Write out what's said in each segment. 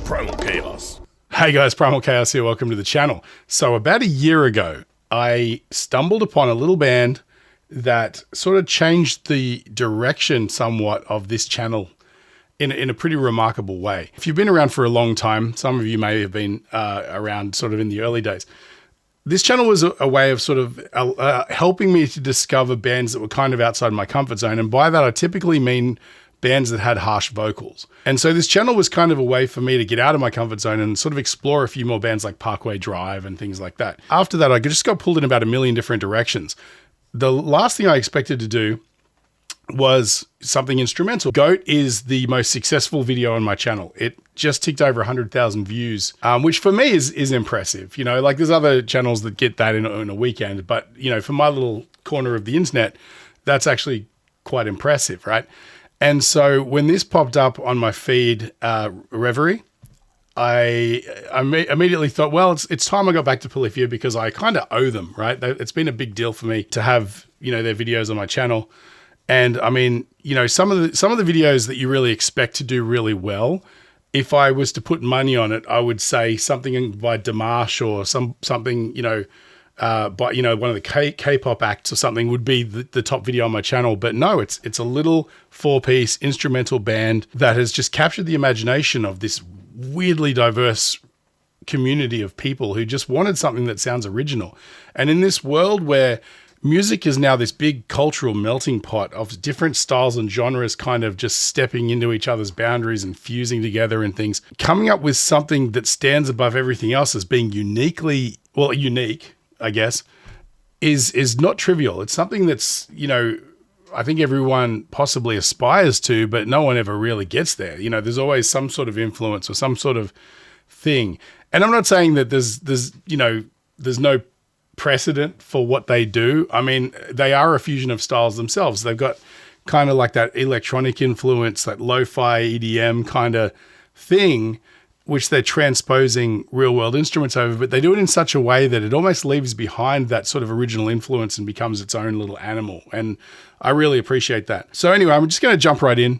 PrymalChaos. Hey guys, PrymalChaos here, welcome to the channel. So about a year ago, I stumbled upon a little band that sort of changed the direction somewhat of this channel in a pretty remarkable way. If you've been around for a long time, some of you may have been around sort of in the early days. This channel was a way of sort of helping me to discover bands that were kind of outside my comfort zone. And by that, I typically mean bands that had harsh vocals. And so this channel was kind of a way for me to get out of my comfort zone and sort of explore a few more bands like Parkway Drive and things like that. After that, I just got pulled in about a million different directions. The last thing I expected to do was something instrumental. Goat is the most successful video on my channel. It just ticked over 100,000 views, which for me is impressive. You know, like there's other channels that get that in a weekend, but you know, for my little corner of the internet, that's actually quite impressive, right? And so when this popped up on my feed, Reverie, I immediately thought, well, it's time I got back to Polyphia because I kind of owe them, right? It's been a big deal for me to have, you know, their videos on my channel. And I mean, you know, some of the videos that you really expect to do really well, if I was to put money on it, I would say something by Dimash or something, you know, by, you know, one of the K-pop acts or something would be the top video on my channel. But no, it's a little 4-piece instrumental band that has just captured the imagination of this weirdly diverse community of people who just wanted something that sounds original. And in this world where music is now this big cultural melting pot of different styles and genres kind of just stepping into each other's boundaries and fusing together and things, coming up with something that stands above everything else as being unique, I guess, is not trivial. It's something that's, you know, I think everyone possibly aspires to, but no one ever really gets there. You know, there's always some sort of influence or some sort of thing. And I'm not saying that there's no precedent for what they do. I mean, they are a fusion of styles themselves. They've got kind of like that electronic influence, that lo-fi EDM kind of thing, which they're transposing real world instruments over, but they do it in such a way that it almost leaves behind that sort of original influence and becomes its own little animal. And I really appreciate that. So anyway, I'm just going to jump right in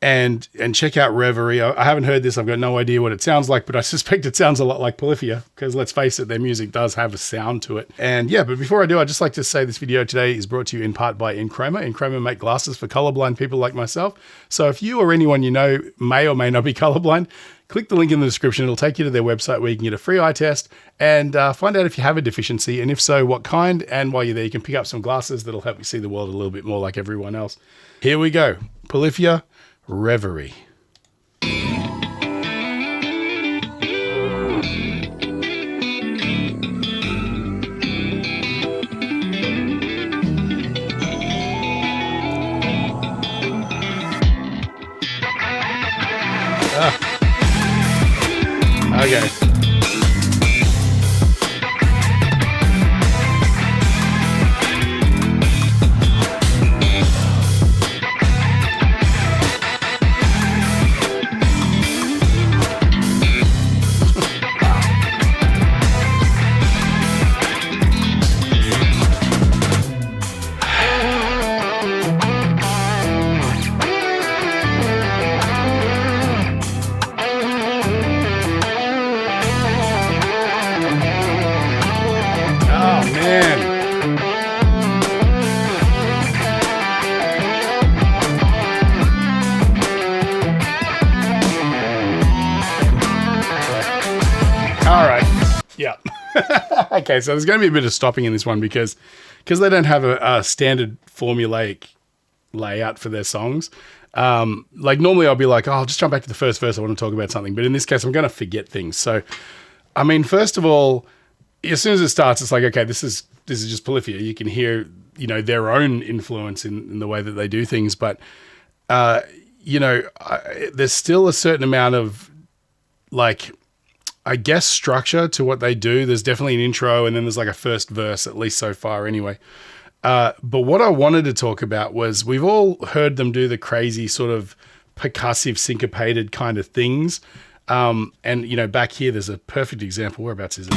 and check out Reverie. I haven't heard this. I've got no idea what it sounds like, but I suspect it sounds a lot like Polyphia because let's face it, their music does have a sound to it. And yeah, but before I do, I'd just like to say this video today is brought to you in part by Enchroma. Enchroma make glasses for colorblind people like myself. So if you or anyone you know may or may not be colorblind, click the link in the description. It'll take you to their website where you can get a free eye test and find out if you have a deficiency, and if so, what kind. And while you're there, you can pick up some glasses that'll help you see the world a little bit more like everyone else. Here we go. Polyphia, Reverie. Okay. All right. Yeah. Okay, so there's going to be a bit of stopping in this one because they don't have a standard formulaic layout for their songs. Like normally I'll be like, oh, I'll just jump back to the first verse. I want to talk about something. But in this case, I'm going to forget things. So, I mean, first of all, as soon as it starts, it's like, okay, this is just Polyphia. You can hear, you know, their own influence in the way that they do things. But, you know, there's still a certain amount of, like, I guess, structure to what they do. There's definitely an intro and then there's like a first verse, at least so far anyway. But what I wanted to talk about was we've all heard them do the crazy sort of percussive, syncopated kind of things. And, you know, back here, there's a perfect example. Whereabouts is it?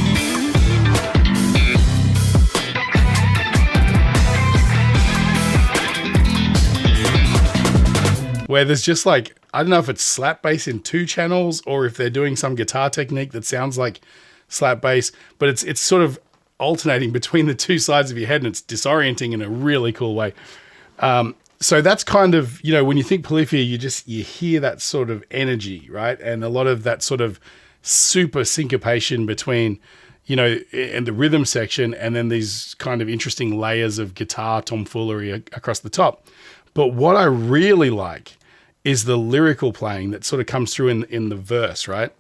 where there's just like, I don't know if it's slap bass in 2 channels or if they're doing some guitar technique that sounds like slap bass, but it's sort of alternating between the 2 sides of your head, and it's disorienting in a really cool way. So that's kind of, you know, when you think Polyphia, you hear that sort of energy, right? And a lot of that sort of super syncopation between, you know, in the rhythm section, and then these kind of interesting layers of guitar tomfoolery across the top. But what I really like is the lyrical playing that sort of comes through in the verse, right?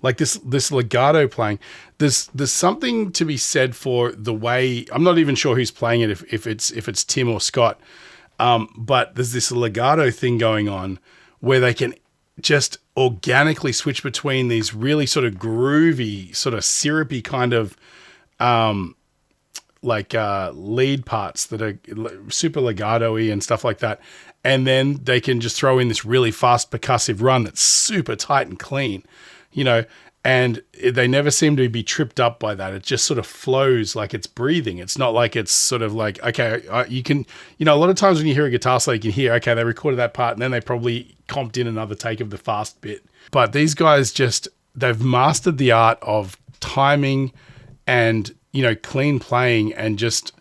Like this legato playing. There's something to be said for the way, I'm not even sure who's playing it, if it's Tim or Scott, but there's this legato thing going on where they can just organically switch between these really sort of groovy, sort of syrupy kind of lead parts that are super legato-y and stuff like that. And then they can just throw in this really fast percussive run that's super tight and clean, you know, and they never seem to be tripped up by that. It just sort of flows like it's breathing. It's not like it's sort of like, okay, you can, you know, a lot of times when you hear a guitar solo, you can hear, okay, they recorded that part and then they probably comped in another take of the fast bit. But these guys they've mastered the art of timing and, you know, clean playing and just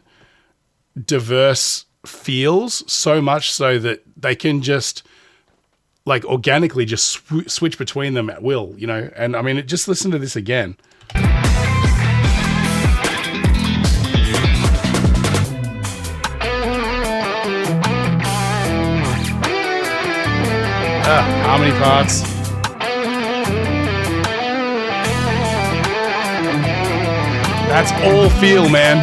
diverse feels, so much so that they can just like organically just switch between them at will, you know. And I mean, just listen to this again. Harmony parts. That's all feel, man.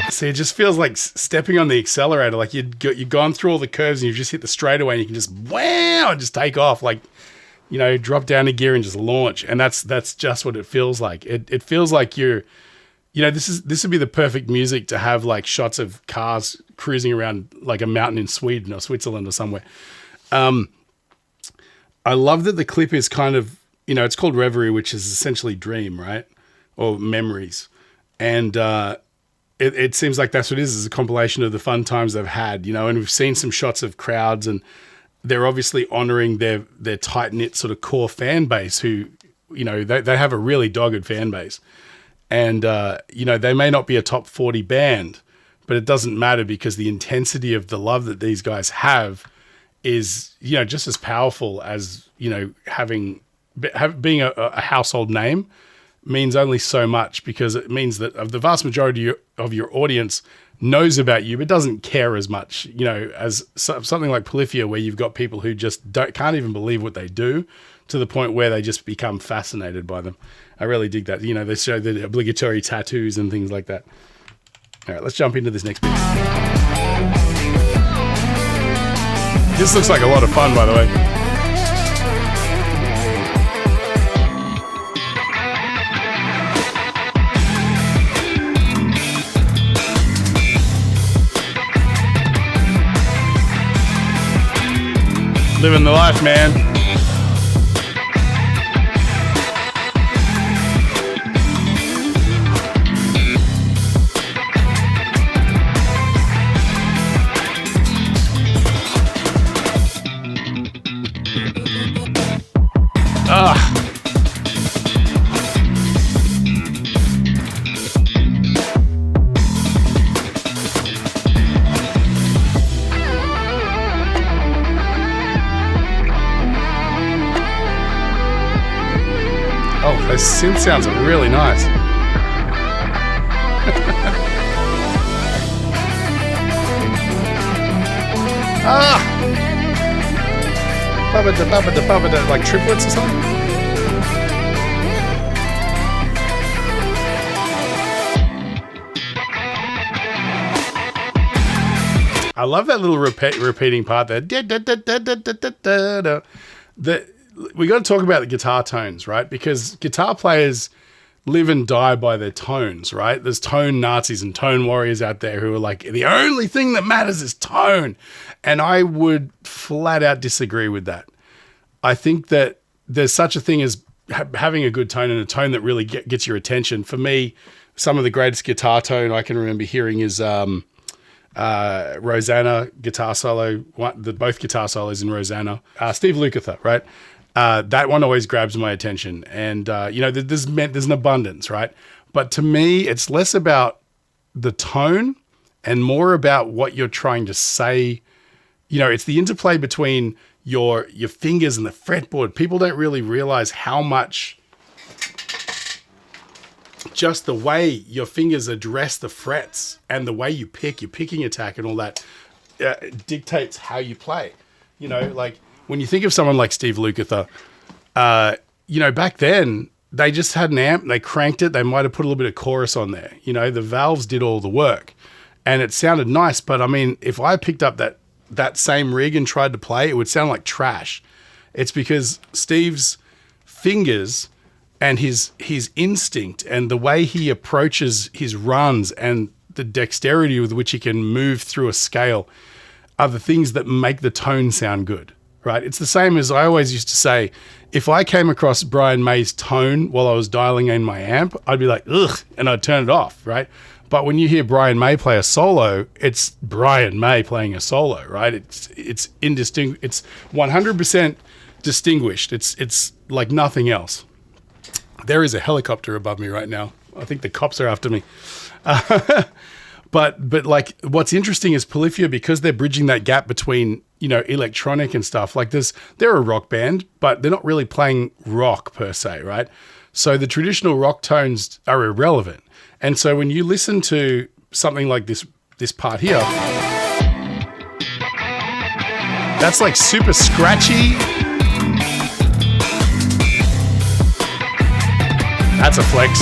See, it just feels like stepping on the accelerator. Like you've gone through all the curves and you've just hit the straightaway and you can just wow and just take off, like, you know, drop down a gear and just launch. And that's just what it feels like. It feels like you're, you know, this would be the perfect music to have like shots of cars cruising around like a mountain in Sweden or Switzerland or somewhere. I love that the clip is kind of, you know, it's called Reverie, which is essentially dream, right? Or memories. And it seems like that's what it is a compilation of the fun times they've had, you know, and we've seen some shots of crowds and they're obviously honoring their tight-knit sort of core fan base who, you know, they have a really dogged fan base. And, you know, they may not be a top 40 band, but it doesn't matter because the intensity of the love that these guys have is, you know, just as powerful as, you know, being a household name means only so much, because it means that the vast majority of your audience knows about you, but doesn't care as much, you know, as something like Polyphia, where you've got people who just can't even believe what they do, to the point where they just become fascinated by them. I really dig that. You know, they show the obligatory tattoos and things like that. All right, let's jump into this next bit. This looks like a lot of fun, by the way. Living the life, man. Oh, those synth sounds are really nice. Babada, like triplets or something? I love that little repeating part there. we got to talk about the guitar tones, right? Because guitar players live and die by their tones, right? There's tone Nazis and tone warriors out there who are like, the only thing that matters is tone. And I would flat out disagree with that. I think that there's such a thing as having a good tone and a tone that really gets your attention. For me, some of the greatest guitar tone I can remember hearing is Rosanna guitar solo, both guitar solos in Rosanna. Steve Lukather, right? That one always grabs my attention. And, there's an abundance, right? But to me, it's less about the tone and more about what you're trying to say. It's the interplay between your fingers and the fretboard. People don't really realize how much just the way your fingers address the frets and the way you pick, your picking attack and all that dictates how you play. Like when you think of someone like Steve Lukather, back then they just had an amp, they cranked it, they might have put a little bit of chorus on there. The valves did all the work and it sounded nice. But I mean, if I picked up that same rig and tried to play, it would sound like trash. It's because Steve's fingers and his instinct and the way he approaches his runs and the dexterity with which he can move through a scale are the things that make the tone sound good, right? It's the same as I always used to say, if I came across Brian May's tone while I was dialing in my amp, I'd be like, ugh, and I'd turn it off, right? But when you hear Brian May play a solo, it's Brian May playing a solo, right? It's indistinct. It's 100% distinguished. It's like nothing else. There is a helicopter above me right now. I think the cops are after me. But like what's interesting is Polyphia, because they're bridging that gap between, electronic and stuff. Like they're a rock band, but they're not really playing rock per se, right? So the traditional rock tones are irrelevant. And so when you listen to something like this part here, that's like super scratchy. That's a flex.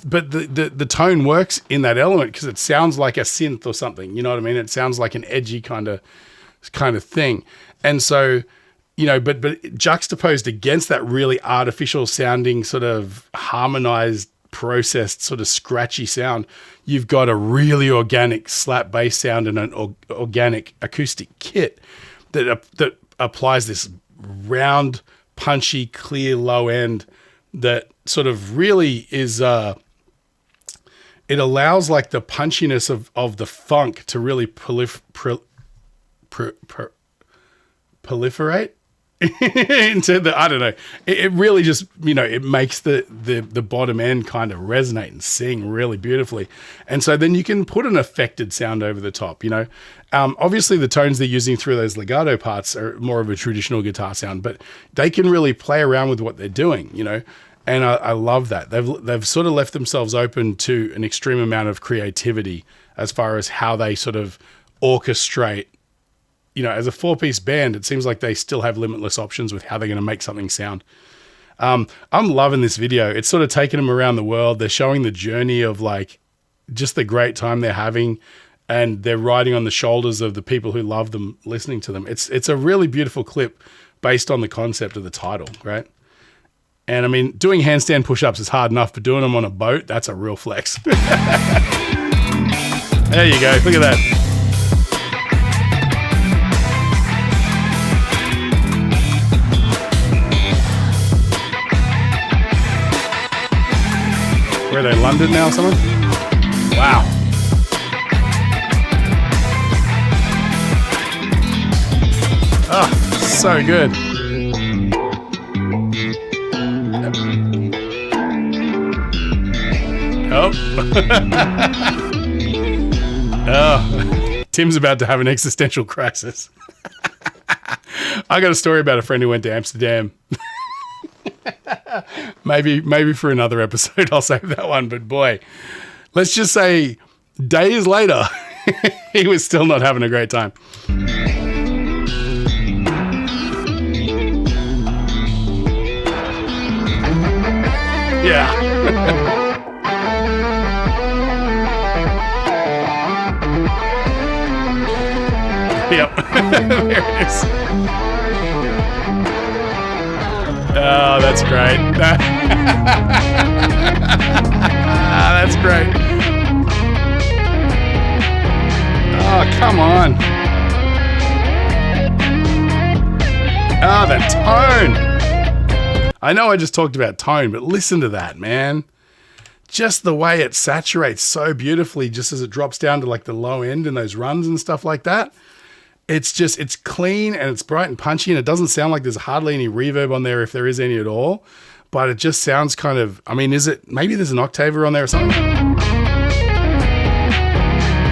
But the tone works in that element because it sounds like a synth or something. You know what I mean? It sounds like an edgy kind of thing. And so, but juxtaposed against that really artificial sounding, sort of harmonized, processed, sort of scratchy sound, you've got a really organic slap bass sound and an organic acoustic kit that applies this round, punchy, clear low end that sort of really is it allows like the punchiness of the funk to really proliferate into the, I don't know, it really just, it makes the bottom end kind of resonate and sing really beautifully. And so then you can put an affected sound over the top, obviously the tones they're using through those legato parts are more of a traditional guitar sound, but they can really play around with what they're doing, and I love that. They've sort of left themselves open to an extreme amount of creativity as far as how they sort of orchestrate. As a 4-piece band, it seems like they still have limitless options with how they're going to make something sound. I'm loving this video. It's sort of taking them around the world. They're showing the journey of like just the great time they're having, and they're riding on the shoulders of the people who love them, listening to them. It's a really beautiful clip based on the concept of the title, right? And I mean, doing handstand push-ups is hard enough, but doing them on a boat, that's a real flex. There you go. Look at that. Where are they, London now or something? Wow. Oh, so good. Oh. Oh. Tim's about to have an existential crisis. I got a story about a friend who went to Amsterdam. Maybe for another episode I'll save that one, but boy, let's just say days later he was still not having a great time. Yeah. Yep. There it is. Oh, that's great. That's great. Oh, come on. Oh, the tone. I know I just talked about tone, but listen to that, man. Just the way it saturates so beautifully just as it drops down to like the low end in those runs and stuff like that. It's clean and it's bright and punchy, and it doesn't sound like there's hardly any reverb on there if there is any at all. But it just sounds kind of, I mean, maybe there's an octaver on there or something?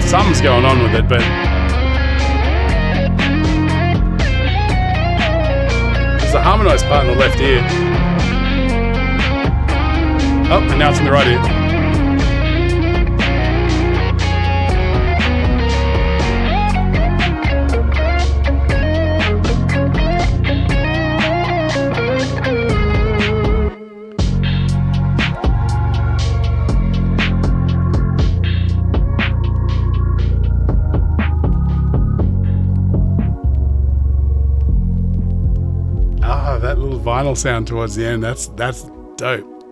Something's going on with it, but there's a harmonized part in the left ear. Oh, and now it's in the right ear. That little vinyl sound towards the end, that's dope.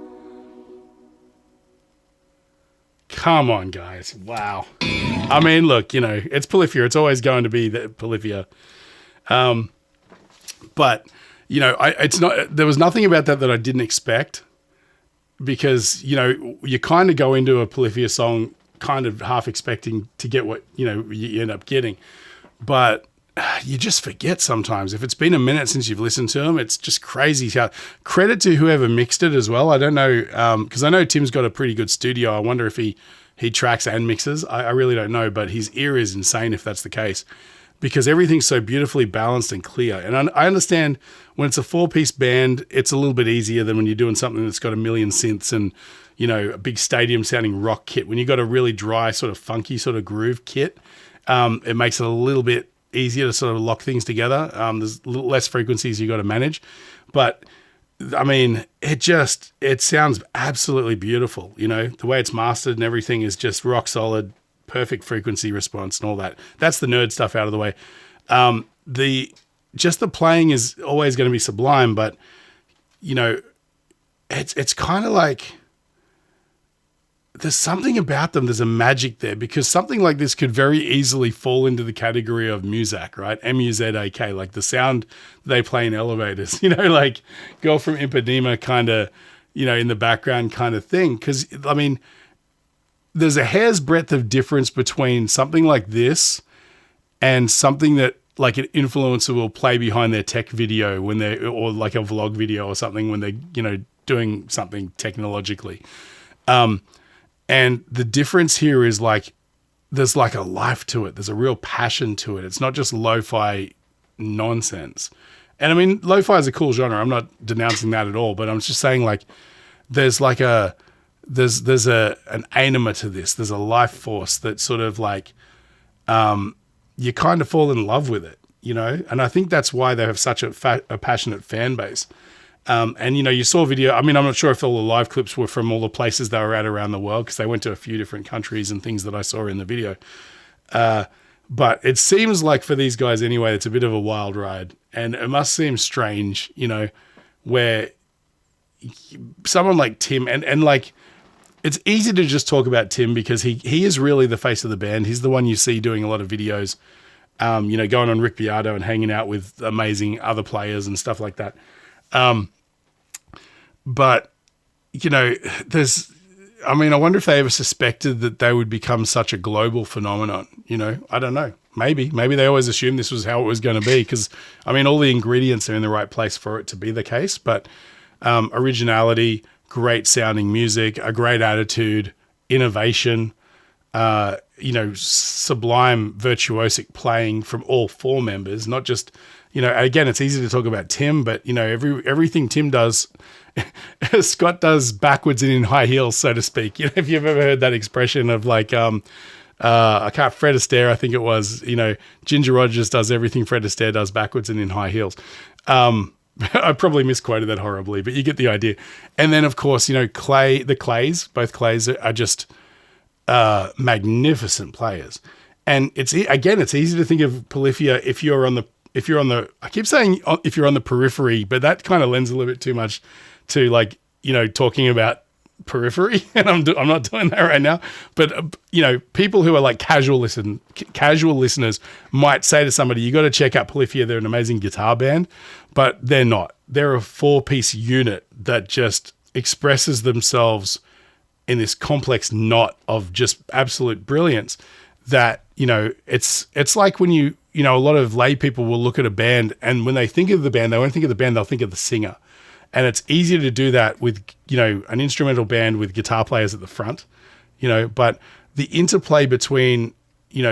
Come on, guys. Wow. I mean, look, you know, it's Polyphia. It's always going to be the Polyphia. But, you know, there was nothing about that I didn't expect, because, you know, you kind of go into a Polyphia song kind of half expecting to get what, you know, you end up getting. But you just forget sometimes. If it's been a minute since you've listened to them, it's just crazy. Credit to whoever mixed it as well. I don't know, because I know Tim's got a pretty good studio. I wonder if he tracks and mixes. I really don't know, but his ear is insane if that's the case, because everything's so beautifully balanced and clear. And I understand when it's a 4-piece band, it's a little bit easier than when you're doing something that's got a million synths and, you know, a big stadium sounding rock kit. When you've got a really dry sort of funky sort of groove kit, it makes it a little bit easier to sort of lock things together. There's a little less frequencies you got to manage, but I mean, it sounds absolutely beautiful. You know, the way it's mastered and everything is just rock solid, perfect frequency response and all that. That's the nerd stuff out of the way. The playing is always going to be sublime, but you know, it's kind of like, there's something about them. There's a magic there, because something like this could very easily fall into the category of Muzak, right? M-U-Z-A-K, like the sound they play in elevators, you know, like Girl from Ipanema kind of, you know, in the background kind of thing. Because, I mean, there's a hair's breadth of difference between something like this and something that like an influencer will play behind their tech video when or like a vlog video or something when they're, you know, doing something technologically. And the difference here is like, there's like a life to it. There's a real passion to it. It's not just lo-fi nonsense. And I mean, lo-fi is a cool genre. I'm not denouncing that at all, but I'm just saying like, there's like there's an anima to this. There's a life force that sort of like, you kind of fall in love with it, you know? And I think that's why they have such a passionate fan base. And, you know, you saw video. I mean, I'm not sure if all the live clips were from all the places they were at around the world, because they went to a few different countries and things that I saw in the video. But it seems like for these guys anyway, it's a bit of a wild ride. And it must seem strange, you know, where someone like Tim, and like, it's easy to just talk about Tim because he is really the face of the band. He's the one you see doing a lot of videos, you know, going on Rick Beato and hanging out with amazing other players and stuff like that. But, you know, I wonder if they ever suspected that they would become such a global phenomenon, you know? I don't know. Maybe they always assumed this was how it was going to be, because, I mean, all the ingredients are in the right place for it to be the case, but originality, great sounding music, a great attitude, innovation, you know, sublime virtuosic playing from all 4 members, not just, you know, again, it's easy to talk about Tim, but, you know, everything Tim does, Scott does backwards and in high heels, so to speak. You know, if you've ever heard that expression of like, Fred Astaire, I think it was, you know, Ginger Rogers does everything Fred Astaire does backwards and in high heels. I probably misquoted that horribly, but you get the idea. And then, of course, you know, both Clays are just magnificent players. And it's easy to think of Polyphia if you're on the I keep saying if you're on the periphery, but that kind of lends a little bit too much to like, talking about periphery, and I'm not doing that right now. But people who are like casual listeners might say to somebody, you got to check out Polyphia. They're an amazing guitar band, but they're not. They're a 4-piece unit that just expresses themselves in this complex knot of just absolute brilliance. That it's like when a lot of lay people will look at a band, and when they think of the band, they won't think of the band, they'll think of the singer. And it's easier to do that with, an instrumental band with guitar players at the front, but the interplay between,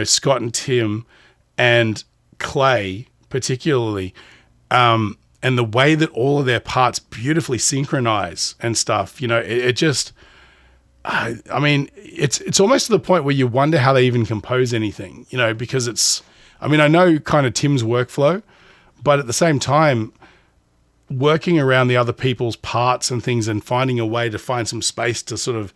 Scott and Tim and Clay particularly, and the way that all of their parts beautifully synchronize and stuff, it just, it's almost to the point where you wonder how they even compose anything, because I know kind of Tim's workflow, but at the same time, working around the other people's parts and things and finding a way to find some space to sort of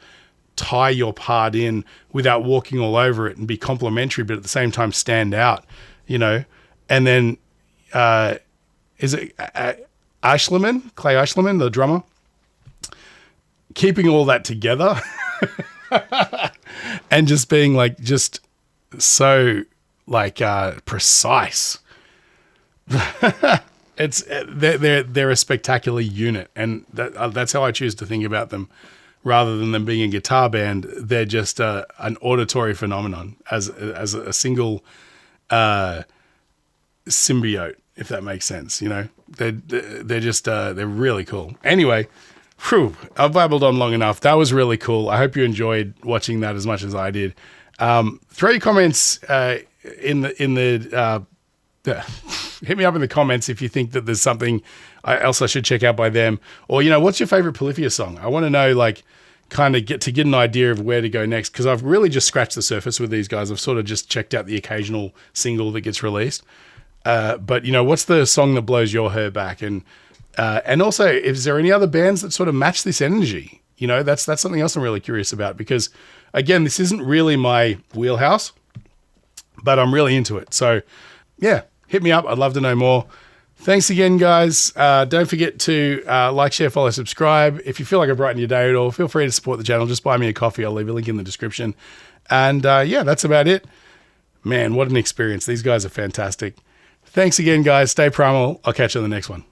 tie your part in without walking all over it and be complementary, but at the same time stand out, and then, is it Clay Ashleman, the drummer, keeping all that together and just being like, just so like, precise. They're a spectacular unit, and that's how I choose to think about them, rather than them being a guitar band. They're just an auditory phenomenon as a single symbiote, if that makes sense. They're just they're really cool. Anyway, I've babbled on long enough. That was really cool. I hope you enjoyed watching that as much as I did. Throw your comments in the hit me up in the comments if you think that there's something else I should check out by them, or what's your favorite Polyphia song? I want to know, like, kind of get an idea of where to go next, because I've really just scratched the surface with these guys. I've sort of just checked out the occasional single that gets released, but what's the song that blows your hair back? And also, is there any other bands that sort of match this energy? That's something else I'm really curious about, because again, this isn't really my wheelhouse, but I'm really into it. So yeah, hit me up. I'd love to know more. Thanks again, guys. Don't forget to like, share, follow, subscribe. If you feel like I've brightened your day at all, feel free to support the channel. Just buy me a coffee. I'll leave a link in the description. And yeah, that's about it. Man, what an experience. These guys are fantastic. Thanks again, guys. Stay primal. I'll catch you on the next one.